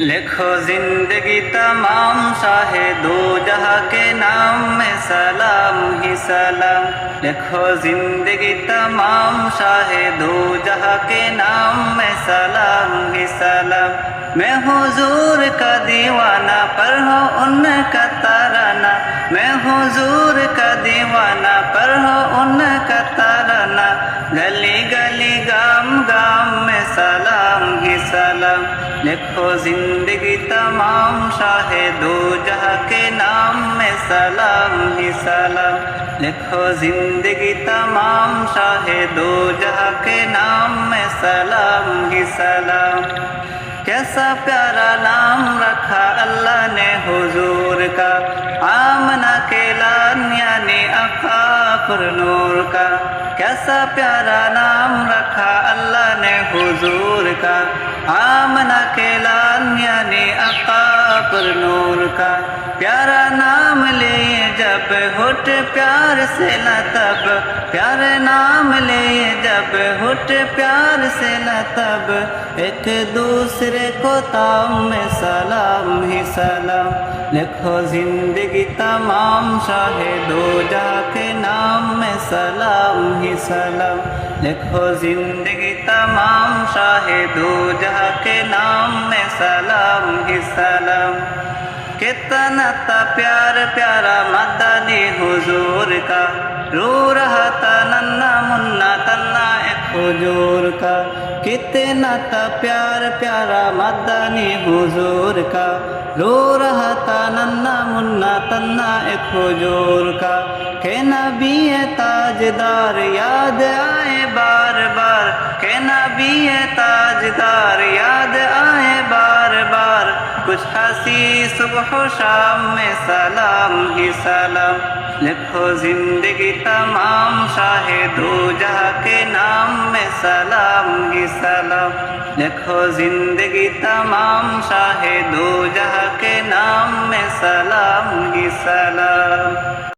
लिखो जिंदगी तमाम शाहे दो जहां के नाम में सलाम ही सलाम। लिखो जिंदगी तमाम शाहे दो जहां के नाम में सलाम ही सलाम। मैं हुजूर का दीवाना पर हो उनका तराना। मैं हुजूर का दीवाना पर हो उनका तराना। गली गली गाम गाम में सलाम ही सलाम। लिखो जिंदगी तमाम शाहे दो जहां के नाम में सलाम ही सलाम। लिखो जिंदगी तमाम शाहे दो जहां के नाम में सलाम ही सलाम। कैसा प्यारा नाम रखा अल्लाह ने हुजूर का, आमना के लान यानी आका नूर का। कैसा प्यारा नाम रखा अल्लाह ने हुजूर का, आमना के लान यानी आका नूर का। प्यारा नाम लिए जब होठ प्यार से लतब, प्यारे नाम लिए जब होठ प्यार से लतब। एक दूसरे को ताम में सलाम ही सलाम। लिखो जिंदगी तमाम शाहे दो जहां के नाम में सलाम ही सलाम। लिखो जिंदगी तमाम शाहे दो जहां के नाम में सलाम ही सलाम। कितना था प्यार प्यारा मदनी हुजूर का, रो रहा था नन्ना मुन्ना तन्ना एक हुजूर का। कितना था प्यार प्यारा मदनी हुजूर का, रो रहा था नन्ना मुन्ना तन्ना एक हुजूर का। के नबी ताजदार याद आए बार बार, के नबी ताजदार याद आए बार बार। कुछ हंसी सुबह शाम में सलाम ही सलाम। लिखो जिंदगी तमाम शाहे दो जहां के नाम में सलाम ही सलाम। लिखो जिंदगी तमाम शाहे दो जहां के नाम में सलाम ही सलाम।